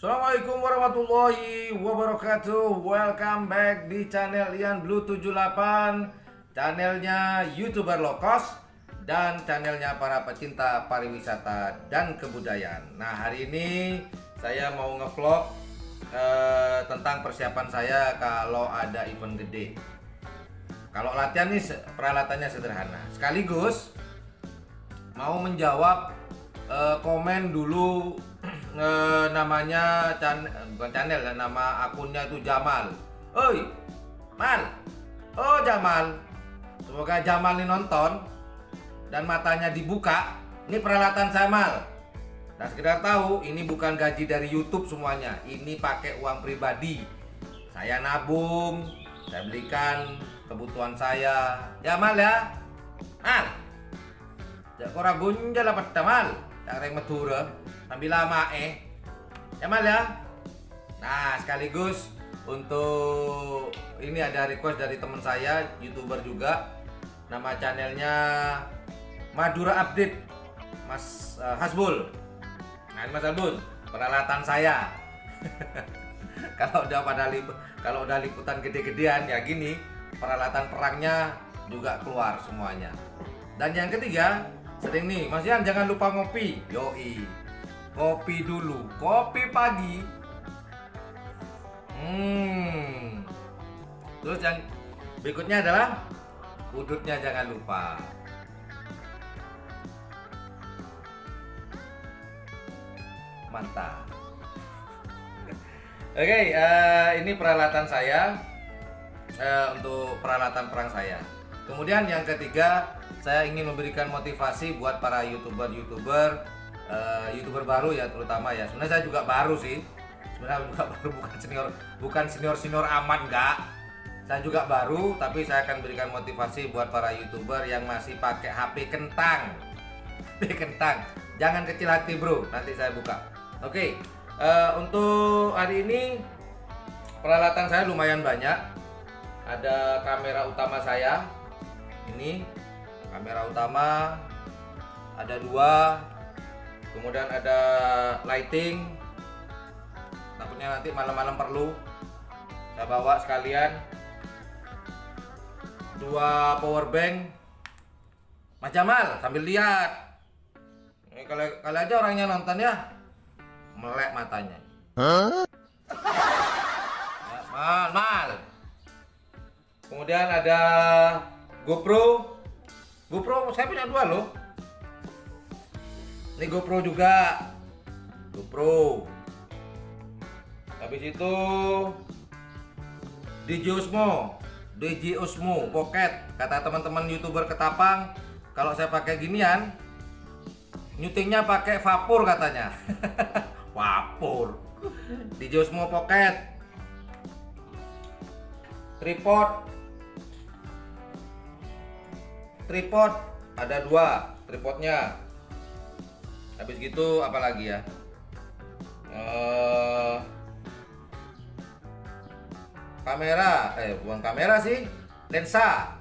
Assalamualaikum warahmatullahi wabarakatuh. Welcome back di channel Ian Blue 78, channelnya YouTuber low cost dan channelnya para pecinta pariwisata dan kebudayaan. Nah, hari ini saya mau ngevlog tentang persiapan saya kalau ada event gede. Kalau latihan nih peralatannya sederhana. Sekaligus mau menjawab komen dulu. Namanya bukan channel, nama akunnya itu Jamal. Oi, Mal. Oh, Jamal. Semoga Jamal ini nonton dan matanya dibuka. Ini peralatan saya, Mal. Dan sekedar tahu, ini bukan gaji dari YouTube semuanya. Ini pakai uang pribadi. Saya nabung, saya belikan kebutuhan saya. Ya, Mal ya. Mal. Jak ora gunjal apa Mal? Reng Madura sambil lama ya Mal ya. Nah, sekaligus untuk ini ada request dari teman saya, YouTuber juga, nama channelnya Madura Update, Mas Hasbul. Nah, ini Mas Hasbul, peralatan saya. Kalau udah liputan gede-gedean ya gini, peralatan perangnya juga keluar semuanya. Dan yang ketiga, sering nih, Mas Ian jangan lupa ngopi. Yoi, ngopi dulu, kopi pagi. Terus yang berikutnya adalah udutnya jangan lupa. Mantap. Oke, ini peralatan saya untuk peralatan perang saya. Kemudian yang ketiga, saya ingin memberikan motivasi buat para YouTuber baru ya, terutama ya. Sebenarnya saya juga baru sih. Sebenarnya juga baru, bukan senior amat, enggak. Saya juga baru, tapi saya akan berikan motivasi buat para YouTuber yang masih pakai HP kentang. HP kentang. Jangan kecil hati, Bro. Nanti saya buka. Oke. Untuk hari ini peralatan saya lumayan banyak. Ada kamera utama saya. Ini kamera utama ada 2, kemudian ada lighting, takutnya nanti malam-malam perlu saya bawa sekalian, 2 power bank. Mas Jamal sambil lihat ini, kali aja orangnya nonton ya melek matanya. Ya, mal. Kemudian ada GoPro saya punya 2 loh. Ini GoPro juga. GoPro. Habis itu DJ Osmo Pocket. Kata teman-teman YouTuber Ketapang, kalau saya pakai ginian, nyutingnya pakai vapor katanya. Vapor. DJ Osmo Pocket. Tripod ada 2 tripodnya. Habis gitu apalagi ya, kamera, bukan kamera sih, lensa,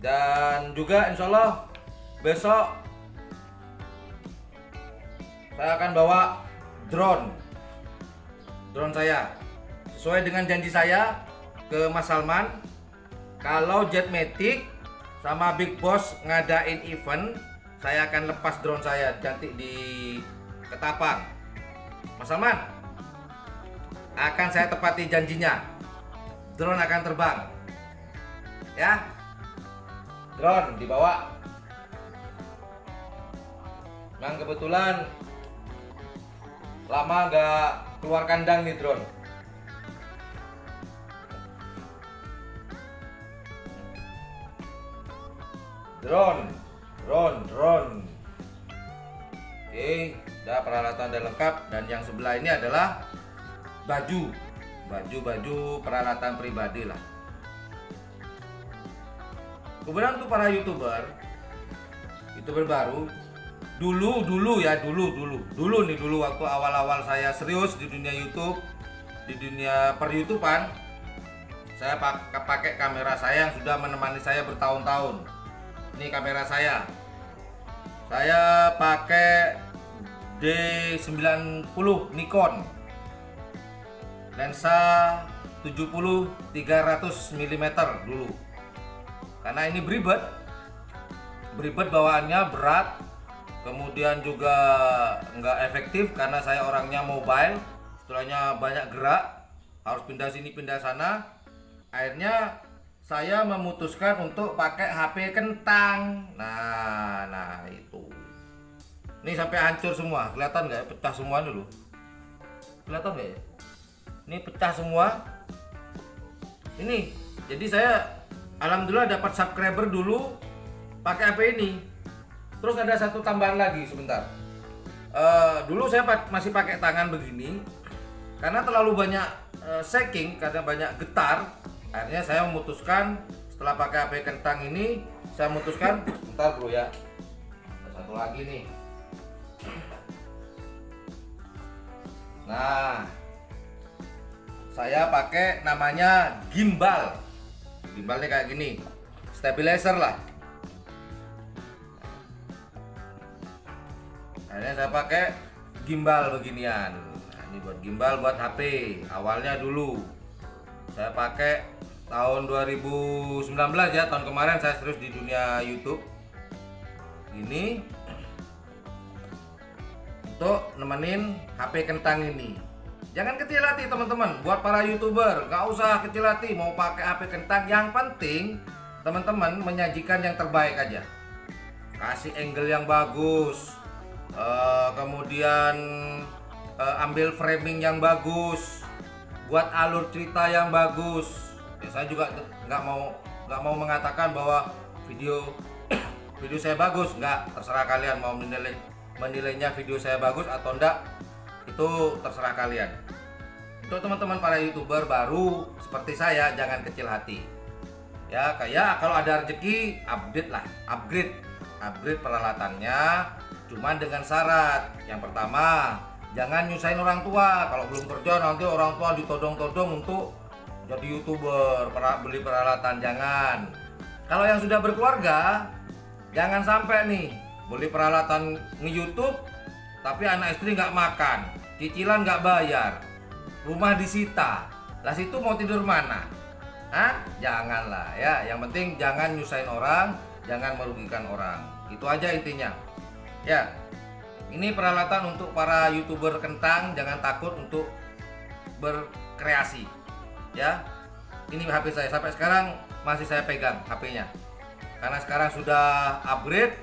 dan juga insya Allah besok saya akan bawa drone saya, sesuai dengan janji saya ke Mas Salman. Kalau Jetmatic sama Big Boss ngadain event, saya akan lepas drone saya nanti di Ketapang. Mas Salman, akan saya tepati janjinya. Drone akan terbang. Ya. Drone dibawa. Memang kebetulan lama nggak keluar kandang nih drone. Drone. Oke, udah peralatan udah lengkap. Dan yang sebelah ini adalah baju peralatan pribadi lah. Kemudian untuk para YouTuber baru, dulu waktu awal-awal saya serius di dunia YouTube, di dunia per-YouTubean, saya pakai kamera saya yang sudah menemani saya bertahun-tahun. Ini kamera saya pakai D90 Nikon, lensa 70-300 mm dulu. Karena ini beribet bawaannya, berat, kemudian juga nggak efektif karena saya orangnya mobile, istilahnya banyak gerak, harus pindah sini pindah sana. Akhirnya saya memutuskan untuk pakai HP kentang. Nah itu. Ini sampai hancur semua, kelihatan nggak ya? Pecah semua dulu. Kelihatan nggak ya? Ini pecah semua. Ini, jadi saya alhamdulillah dapat subscriber dulu pakai HP ini. Terus ada satu tambahan lagi sebentar. Dulu saya masih pakai tangan begini, karena terlalu banyak shaking, karena banyak getar. Akhirnya saya memutuskan setelah pakai HP kentang ini, saya memutuskan, bentar bro ya, ada satu lagi nih. Nah, saya pakai namanya gimbal. Gimbalnya kayak gini, stabilizer lah. Akhirnya saya pakai gimbal beginian. Nah, ini buat gimbal buat HP. Awalnya dulu saya pakai tahun 2019 ya, tahun kemarin saya serius di dunia YouTube. Ini untuk nemenin HP kentang ini. Jangan kecil hati teman-teman, buat para YouTuber nggak usah kecil hati mau pakai HP kentang. Yang penting teman-teman menyajikan yang terbaik aja, kasih angle yang bagus, kemudian ambil framing yang bagus, buat alur cerita yang bagus. Ya, saya juga nggak mau mengatakan bahwa video saya bagus, nggak, terserah kalian mau menilainya video saya bagus atau enggak, itu terserah kalian. Untuk teman-teman para YouTuber baru seperti saya, jangan kecil hati ya. Kayak kalau ada rezeki upgrade peralatannya, cuman dengan syarat. Yang pertama, jangan nyusahin orang tua. Kalau belum kerja nanti orang tua ditodong-todong untuk jadi YouTuber, beli peralatan, jangan. Kalau yang sudah berkeluarga, jangan sampai nih beli peralatan nge-YouTube tapi anak istri nggak makan, cicilan nggak bayar, rumah disita. Lah situ mau tidur mana? Hah? Janganlah ya. Yang penting jangan nyusahin orang, jangan merugikan orang. Itu aja intinya. Ya. Ini peralatan untuk para YouTuber kentang, jangan takut untuk berkreasi. Ya. Ini HP saya sampai sekarang masih saya pegang HP-nya. Karena sekarang sudah upgrade.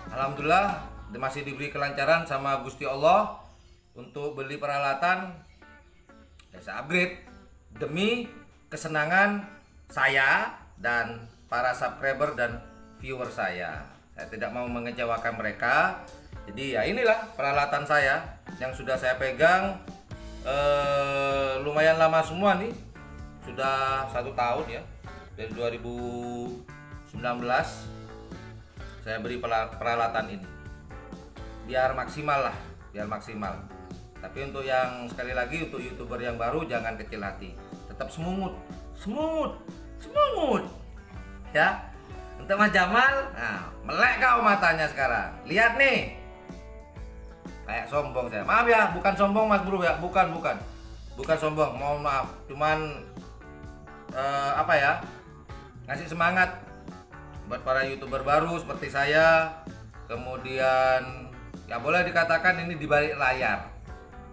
Alhamdulillah masih diberi kelancaran sama Gusti Allah untuk beli peralatan. Ya, saya upgrade demi kesenangan saya dan para subscriber dan viewer saya. Saya tidak mau mengecewakan mereka. Jadi ya inilah peralatan saya yang sudah saya pegang lumayan lama semua nih. Sudah 1 tahun ya, dari 2019 saya beri peralatan ini. Biar maksimal lah, biar maksimal. Tapi untuk yang sekali lagi untuk YouTuber yang baru jangan kecil hati. Tetap smooth ya. Untuk Mas Jamal, nah, melek kau matanya sekarang. Lihat nih. Kayak sombong saya. Maaf ya, bukan sombong Mas Bro ya, bukan sombong, mohon maaf. Cuman apa ya? Ngasih semangat buat para YouTuber baru seperti saya. Kemudian ya boleh dikatakan ini di balik layar.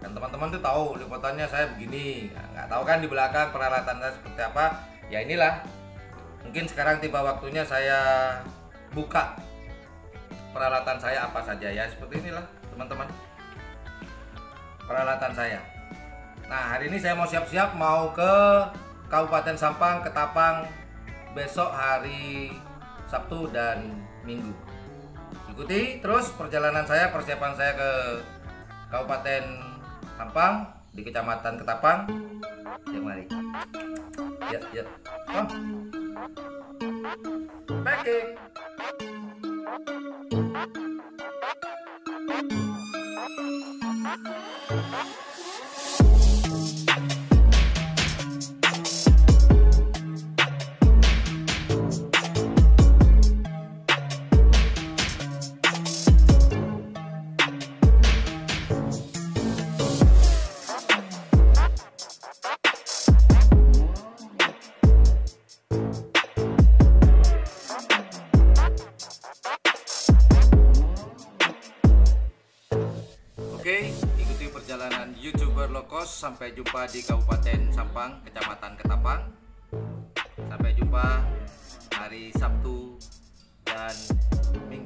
Dan teman-teman tuh tahu liputannya saya begini. Nggak tahu kan di belakang peralatan saya seperti apa. Ya inilah. Mungkin sekarang tiba waktunya saya buka peralatan saya apa saja ya. Seperti inilah teman-teman peralatan saya. Nah hari ini saya mau siap-siap mau ke Kabupaten Sampang, Ketapang besok hari Sabtu dan Minggu. Ikuti terus perjalanan saya, persiapan saya ke Kabupaten Sampang di Kecamatan Ketapang. Ya mari. Ya. Oh. Packing. Lokos. Sampai jumpa di Kabupaten Sampang, Kecamatan Ketapang. Sampai jumpa hari Sabtu dan Minggu